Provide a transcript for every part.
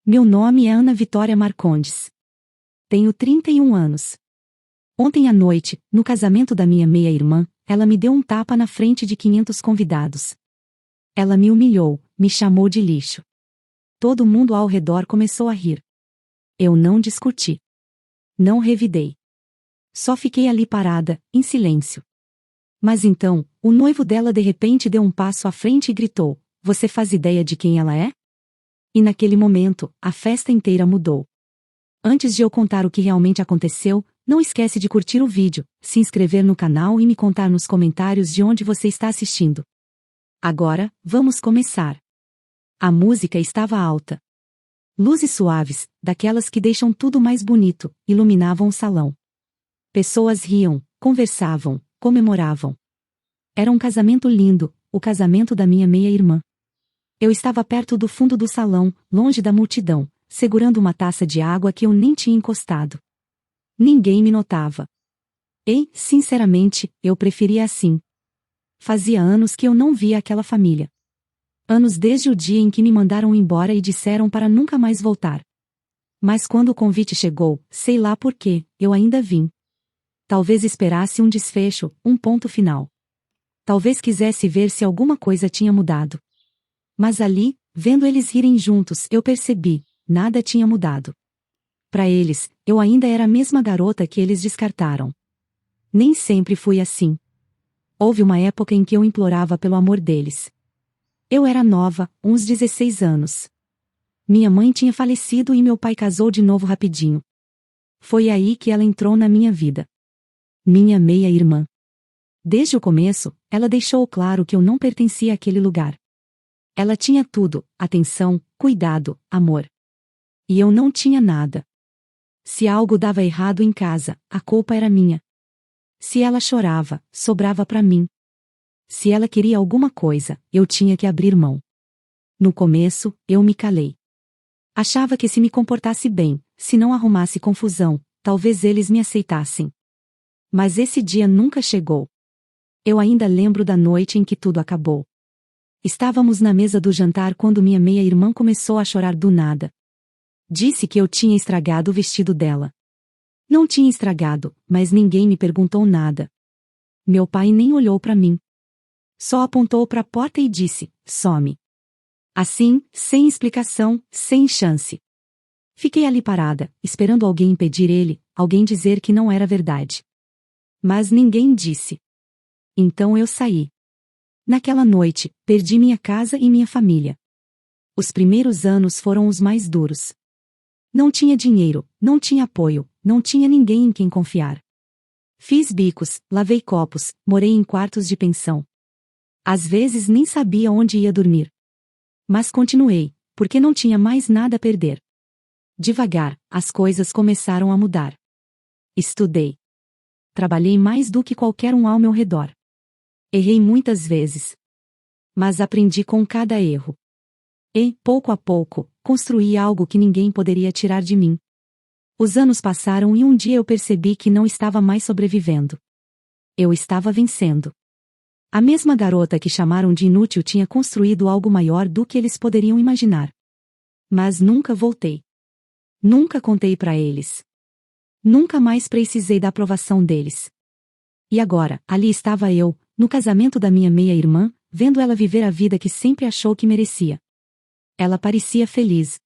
Meu nome é Ana Vitória Marcondes. Tenho 31 anos. Ontem à noite, no casamento da minha meia-irmã, ela me deu um tapa na frente de 500 convidados. Ela me humilhou, me chamou de lixo. Todo mundo ao redor começou a rir. Eu não discuti. Não revidei. Só fiquei ali parada, em silêncio. Mas então, o noivo dela de repente deu um passo à frente e gritou: "Você faz ideia de quem ela é?" E naquele momento, a festa inteira mudou. Antes de eu contar o que realmente aconteceu, não esquece de curtir o vídeo, se inscrever no canal e me contar nos comentários de onde você está assistindo. Agora, vamos começar. A música estava alta. Luzes suaves, daquelas que deixam tudo mais bonito, iluminavam o salão. Pessoas riam, conversavam, comemoravam. Era um casamento lindo, o casamento da minha meia-irmã. Eu estava perto do fundo do salão, longe da multidão, segurando uma taça de água que eu nem tinha encostado. Ninguém me notava. E, sinceramente, eu preferia assim. Fazia anos que eu não via aquela família. Anos desde o dia em que me mandaram embora e disseram para nunca mais voltar. Mas quando o convite chegou, sei lá por quê, eu ainda vim. Talvez esperasse um desfecho, um ponto final. Talvez quisesse ver se alguma coisa tinha mudado. Mas ali, vendo eles rirem juntos, eu percebi, nada tinha mudado. Para eles, eu ainda era a mesma garota que eles descartaram. Nem sempre fui assim. Houve uma época em que eu implorava pelo amor deles. Eu era nova, uns 16 anos. Minha mãe tinha falecido e meu pai casou de novo rapidinho. Foi aí que ela entrou na minha vida. Minha meia-irmã. Desde o começo, ela deixou claro que eu não pertencia àquele lugar. Ela tinha tudo: atenção, cuidado, amor. E eu não tinha nada. Se algo dava errado em casa, a culpa era minha. Se ela chorava, sobrava para mim. Se ela queria alguma coisa, eu tinha que abrir mão. No começo, eu me calei. Achava que se me comportasse bem, se não arrumasse confusão, talvez eles me aceitassem. Mas esse dia nunca chegou. Eu ainda lembro da noite em que tudo acabou. Estávamos na mesa do jantar quando minha meia-irmã começou a chorar do nada. Disse que eu tinha estragado o vestido dela. Não tinha estragado, mas ninguém me perguntou nada. Meu pai nem olhou para mim. Só apontou para a porta e disse: "Some." Assim, sem explicação, sem chance. Fiquei ali parada, esperando alguém impedir ele, alguém dizer que não era verdade. Mas ninguém disse. Então eu saí. Naquela noite, perdi minha casa e minha família. Os primeiros anos foram os mais duros. Não tinha dinheiro, não tinha apoio, não tinha ninguém em quem confiar. Fiz bicos, lavei copos, morei em quartos de pensão. Às vezes nem sabia onde ia dormir. Mas continuei, porque não tinha mais nada a perder. Devagar, as coisas começaram a mudar. Estudei. Trabalhei mais do que qualquer um ao meu redor. Errei muitas vezes. Mas aprendi com cada erro. E, pouco a pouco, construí algo que ninguém poderia tirar de mim. Os anos passaram e um dia eu percebi que não estava mais sobrevivendo. Eu estava vencendo. A mesma garota que chamaram de inútil tinha construído algo maior do que eles poderiam imaginar. Mas nunca voltei. Nunca contei para eles. Nunca mais precisei da aprovação deles. E agora, ali estava eu, no casamento da minha meia-irmã, vendo ela viver a vida que sempre achou que merecia. Ela parecia feliz.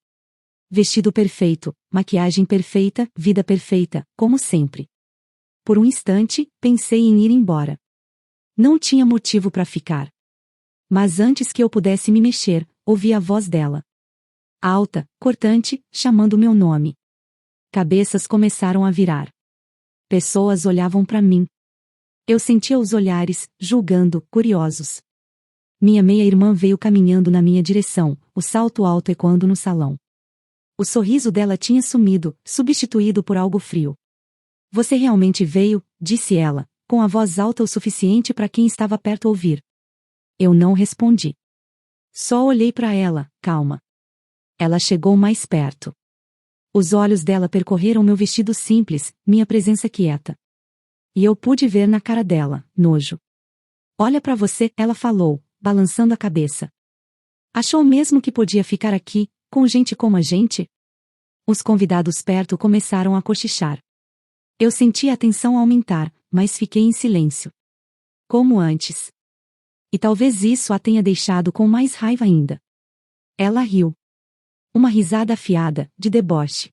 Vestido perfeito, maquiagem perfeita, vida perfeita, como sempre. Por um instante, pensei em ir embora. Não tinha motivo para ficar. Mas antes que eu pudesse me mexer, ouvi a voz dela. Alta, cortante, chamando meu nome. Cabeças começaram a virar. Pessoas olhavam para mim. Eu sentia os olhares, julgando, curiosos. Minha meia-irmã veio caminhando na minha direção, o salto alto ecoando no salão. O sorriso dela tinha sumido, substituído por algo frio. "Você realmente veio?" disse ela, com a voz alta o suficiente para quem estava perto ouvir. Eu não respondi. Só olhei para ela, calma. Ela chegou mais perto. Os olhos dela percorreram meu vestido simples, minha presença quieta. E eu pude ver na cara dela, nojo. "Olha para você", ela falou, balançando a cabeça. "Achou mesmo que podia ficar aqui, com gente como a gente? Os convidados perto começaram a cochichar. Eu senti a tensão aumentar, mas fiquei em silêncio. Como antes. E talvez isso a tenha deixado com mais raiva ainda. Ela riu. Uma risada afiada, de deboche.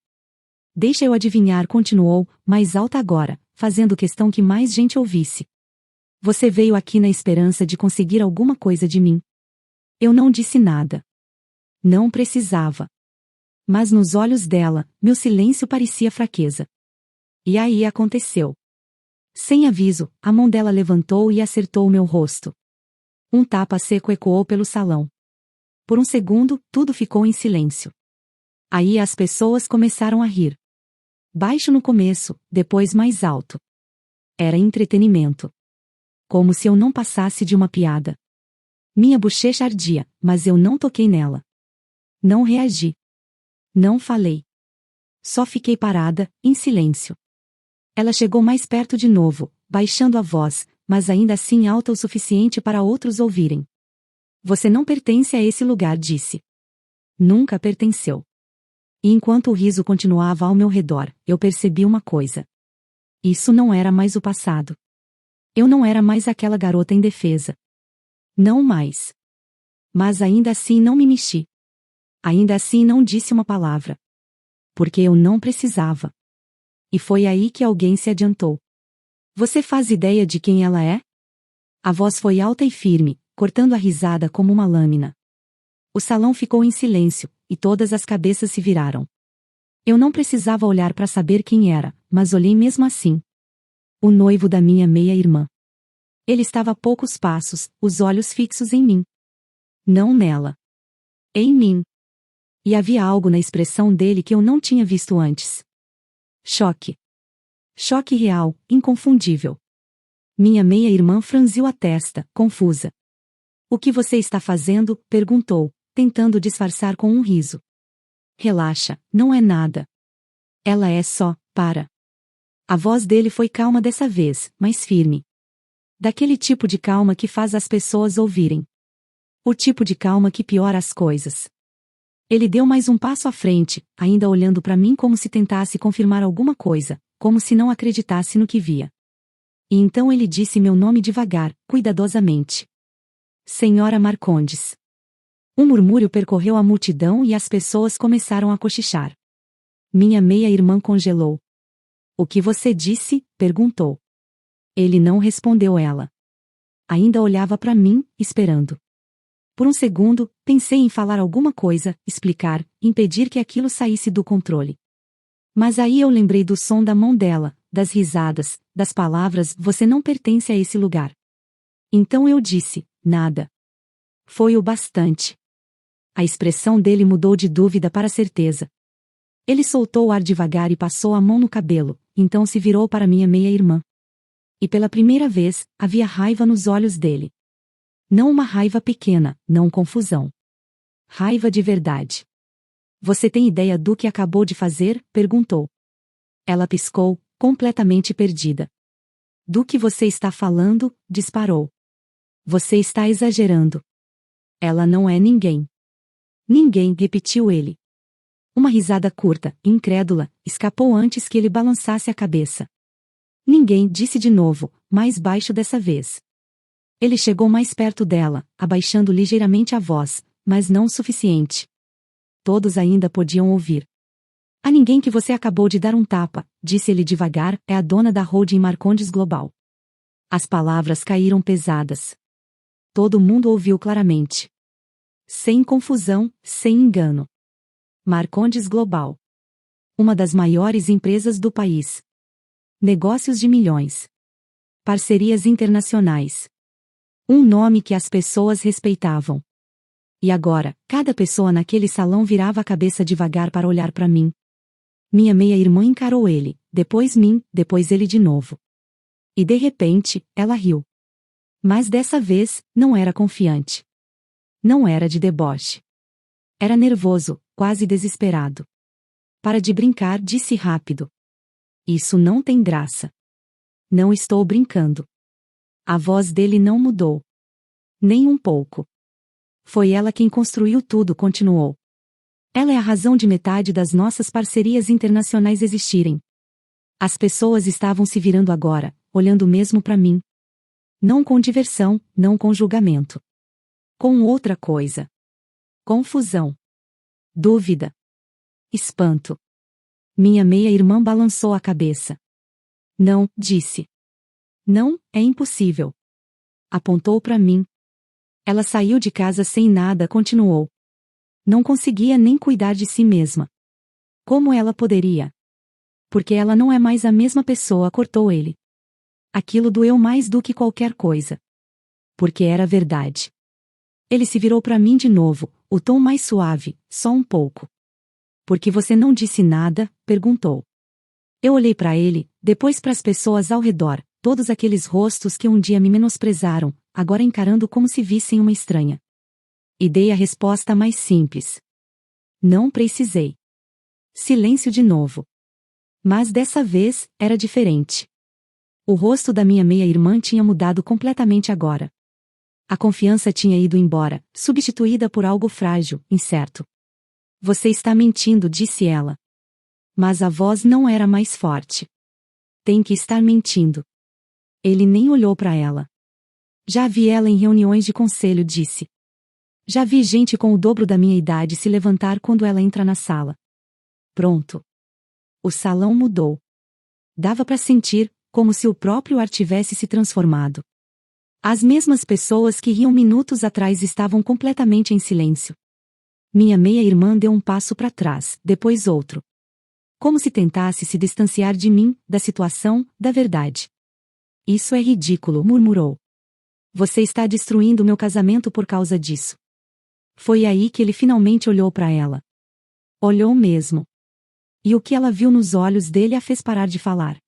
Deixa eu adivinhar, continuou, mais alta agora, fazendo questão que mais gente ouvisse. Você veio aqui na esperança de conseguir alguma coisa de mim. Eu não disse nada. Não precisava. Mas nos olhos dela, meu silêncio parecia fraqueza. E aí aconteceu. Sem aviso, a mão dela levantou e acertou meu rosto. Um tapa seco ecoou pelo salão. Por um segundo, tudo ficou em silêncio. Aí as pessoas começaram a rir. Baixo no começo, depois mais alto. Era entretenimento. Como se eu não passasse de uma piada. Minha bochecha ardia, mas eu não toquei nela. Não reagi. Não falei. Só fiquei parada, em silêncio. Ela chegou mais perto de novo, baixando a voz, mas ainda assim alta o suficiente para outros ouvirem. Você não pertence a esse lugar, disse. Nunca pertenceu. E enquanto o riso continuava ao meu redor, eu percebi uma coisa. Isso não era mais o passado. Eu não era mais aquela garota indefesa. Não mais. Mas ainda assim não me mexi. Ainda assim não disse uma palavra. Porque eu não precisava. E foi aí que alguém se adiantou. Você faz ideia de quem ela é? A voz foi alta e firme, cortando a risada como uma lâmina. O salão ficou em silêncio, e todas as cabeças se viraram. Eu não precisava olhar para saber quem era, mas olhei mesmo assim. O noivo da minha meia-irmã. Ele estava a poucos passos, os olhos fixos em mim. Não nela. Em mim. E havia algo na expressão dele que eu não tinha visto antes. Choque. Choque real, inconfundível. Minha meia-irmã franziu a testa, confusa. O que você está fazendo? Perguntou, tentando disfarçar com um riso. Relaxa, não é nada. Ela é só, para. A voz dele foi calma dessa vez, mas firme. Daquele tipo de calma que faz as pessoas ouvirem. O tipo de calma que piora as coisas. Ele deu mais um passo à frente, ainda olhando para mim como se tentasse confirmar alguma coisa, como se não acreditasse no que via. E então ele disse meu nome devagar, cuidadosamente. Senhora Marcondes. Um murmúrio percorreu a multidão e as pessoas começaram a cochichar. Minha meia-irmã congelou. O que você disse? Perguntou. Ele não respondeu ela. Ainda olhava para mim, esperando. Por um segundo, pensei em falar alguma coisa, explicar, impedir que aquilo saísse do controle. Mas aí eu lembrei do som da mão dela, das risadas, das palavras, você não pertence a esse lugar. Então eu disse, nada. Foi o bastante. A expressão dele mudou de dúvida para certeza. Ele soltou o ar devagar e passou a mão no cabelo, então se virou para minha meia-irmã. E pela primeira vez, havia raiva nos olhos dele. Não uma raiva pequena, não confusão. Raiva de verdade. Você tem ideia do que acabou de fazer? Perguntou. Ela piscou, completamente perdida. Do que você está falando? Disparou. Você está exagerando. Ela não é ninguém. Ninguém, repetiu ele. Uma risada curta, incrédula, escapou antes que ele balançasse a cabeça. Ninguém, disse de novo, mais baixo dessa vez. Ele chegou mais perto dela, abaixando ligeiramente a voz, mas não o suficiente. Todos ainda podiam ouvir. A ninguém que você acabou de dar um tapa, disse ele devagar, é a dona da holding Marcondes Global. As palavras caíram pesadas. Todo mundo ouviu claramente. Sem confusão, sem engano. Marcondes Global. Uma das maiores empresas do país. Negócios de milhões. Parcerias internacionais. Um nome que as pessoas respeitavam. E agora, cada pessoa naquele salão virava a cabeça devagar para olhar para mim. Minha meia-irmã encarou ele, depois mim, depois ele de novo. E de repente, ela riu. Mas dessa vez, não era confiante. Não era de deboche. Era nervoso, quase desesperado. Para de brincar, disse rápido. Isso não tem graça. Não estou brincando. A voz dele não mudou. Nem um pouco. Foi ela quem construiu tudo, continuou. Ela é a razão de metade das nossas parcerias internacionais existirem. As pessoas estavam se virando agora, olhando mesmo para mim. Não com diversão, não com julgamento. Com outra coisa. Confusão. Dúvida. Espanto. Minha meia-irmã balançou a cabeça. Não, disse. Não, é impossível. Apontou para mim. Ela saiu de casa sem nada, continuou. Não conseguia nem cuidar de si mesma. Como ela poderia? Porque ela não é mais a mesma pessoa, cortou ele. Aquilo doeu mais do que qualquer coisa. Porque era verdade. Ele se virou para mim de novo, o tom mais suave, só um pouco. Por que você não disse nada? Perguntou. Eu olhei para ele, depois para as pessoas ao redor, todos aqueles rostos que um dia me menosprezaram, agora encarando como se vissem uma estranha. E dei a resposta mais simples. Não precisei. Silêncio de novo. Mas dessa vez, era diferente. O rosto da minha meia-irmã tinha mudado completamente agora. A confiança tinha ido embora, substituída por algo frágil, incerto. Você está mentindo, disse ela. Mas a voz não era mais forte. Tem que estar mentindo. Ele nem olhou para ela. Já vi ela em reuniões de conselho, disse. Já vi gente com o dobro da minha idade se levantar quando ela entra na sala. Pronto. O salão mudou. Dava para sentir, como se o próprio ar tivesse se transformado. As mesmas pessoas que riam minutos atrás estavam completamente em silêncio. Minha meia-irmã deu um passo para trás, depois outro. Como se tentasse se distanciar de mim, da situação, da verdade. Isso é ridículo, murmurou. Você está destruindo meu casamento por causa disso. Foi aí que ele finalmente olhou para ela. Olhou mesmo. E o que ela viu nos olhos dele a fez parar de falar.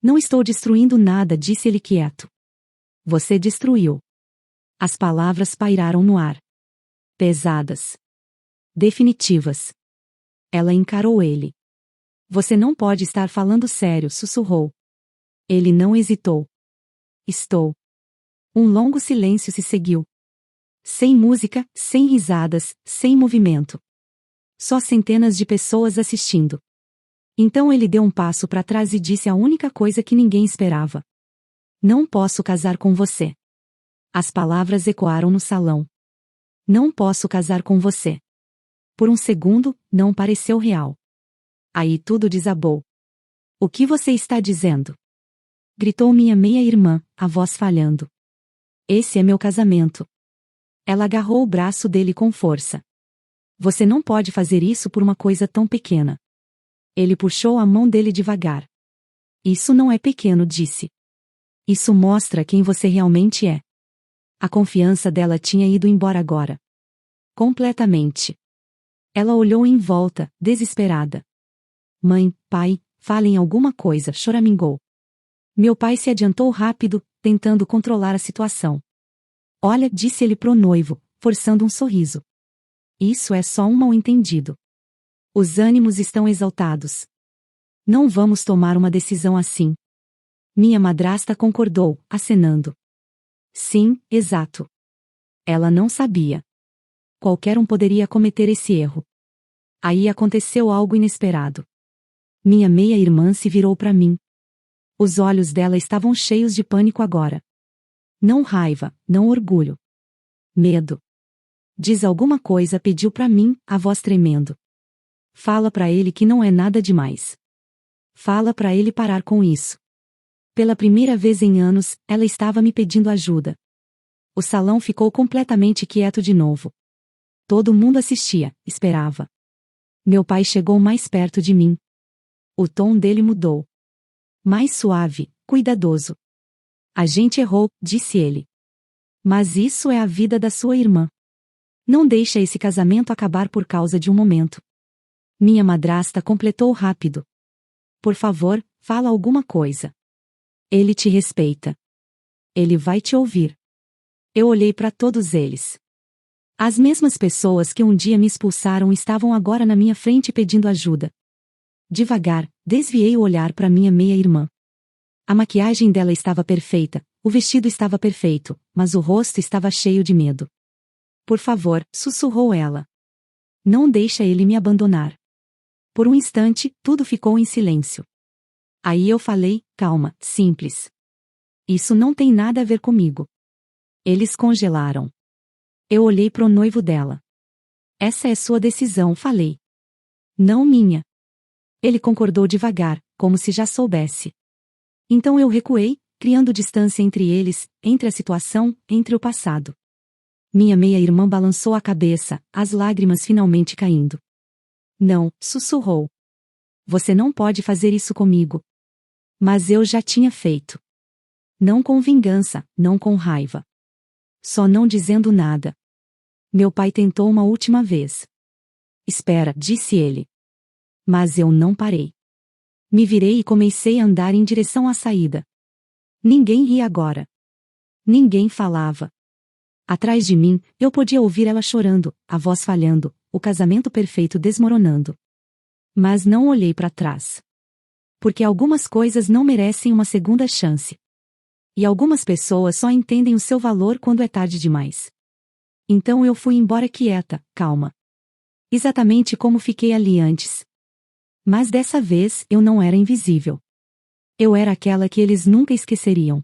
Não estou destruindo nada, disse ele quieto. Você destruiu. As palavras pairaram no ar. Pesadas. Definitivas. Ela encarou ele. Você não pode estar falando sério, sussurrou. Ele não hesitou. Estou. Um longo silêncio se seguiu. Sem música, sem risadas, sem movimento. Só centenas de pessoas assistindo. Então ele deu um passo para trás e disse a única coisa que ninguém esperava. Não posso casar com você. As palavras ecoaram no salão. Não posso casar com você. Por um segundo, não pareceu real. Aí tudo desabou. O que você está dizendo? Gritou minha meia-irmã, a voz falhando. Esse é meu casamento. Ela agarrou o braço dele com força. Você não pode fazer isso por uma coisa tão pequena. Ele puxou a mão dele devagar. Isso não é pequeno, disse. Isso mostra quem você realmente é. A confiança dela tinha ido embora agora. Completamente. Ela olhou em volta, desesperada. Mãe, pai, falem alguma coisa, choramingou. Meu pai se adiantou rápido, tentando controlar a situação. Olha, disse ele pro noivo, forçando um sorriso. Isso é só um mal-entendido. Os ânimos estão exaltados. Não vamos tomar uma decisão assim. Minha madrasta concordou, acenando. Sim, exato. Ela não sabia. Qualquer um poderia cometer esse erro. Aí aconteceu algo inesperado. Minha meia-irmã se virou para mim. Os olhos dela estavam cheios de pânico agora. Não raiva, não orgulho. Medo. Diz alguma coisa, pediu para mim, a voz tremendo. Fala para ele que não é nada demais. Fala para ele parar com isso. Pela primeira vez em anos, ela estava me pedindo ajuda. O salão ficou completamente quieto de novo. Todo mundo assistia, esperava. Meu pai chegou mais perto de mim. O tom dele mudou. Mais suave, cuidadoso. A gente errou, disse ele. Mas isso é a vida da sua irmã. Não deixa esse casamento acabar por causa de um momento. Minha madrasta completou rápido. Por favor, fala alguma coisa. Ele te respeita. Ele vai te ouvir. Eu olhei para todos eles. As mesmas pessoas que um dia me expulsaram estavam agora na minha frente pedindo ajuda. Devagar, desviei o olhar para minha meia-irmã. A maquiagem dela estava perfeita, o vestido estava perfeito, mas o rosto estava cheio de medo. Por favor, sussurrou ela. Não deixa ele me abandonar. Por um instante, tudo ficou em silêncio. Aí eu falei, calma, simples. Isso não tem nada a ver comigo. Eles congelaram. Eu olhei pro noivo dela. Essa é sua decisão, falei. Não minha. Ele concordou devagar, como se já soubesse. Então eu recuei, criando distância entre eles, entre a situação, entre o passado. Minha meia-irmã balançou a cabeça, as lágrimas finalmente caindo. Não, sussurrou. Você não pode fazer isso comigo. Mas eu já tinha feito. Não com vingança, não com raiva. Só não dizendo nada. Meu pai tentou uma última vez. Espera, disse ele. Mas eu não parei. Me virei e comecei a andar em direção à saída. Ninguém ria agora. Ninguém falava. Atrás de mim, eu podia ouvir ela chorando, a voz falhando, o casamento perfeito desmoronando. Mas não olhei para trás. Porque algumas coisas não merecem uma segunda chance. E algumas pessoas só entendem o seu valor quando é tarde demais. Então eu fui embora quieta, calma. Exatamente como fiquei ali antes. Mas dessa vez eu não era invisível. Eu era aquela que eles nunca esqueceriam.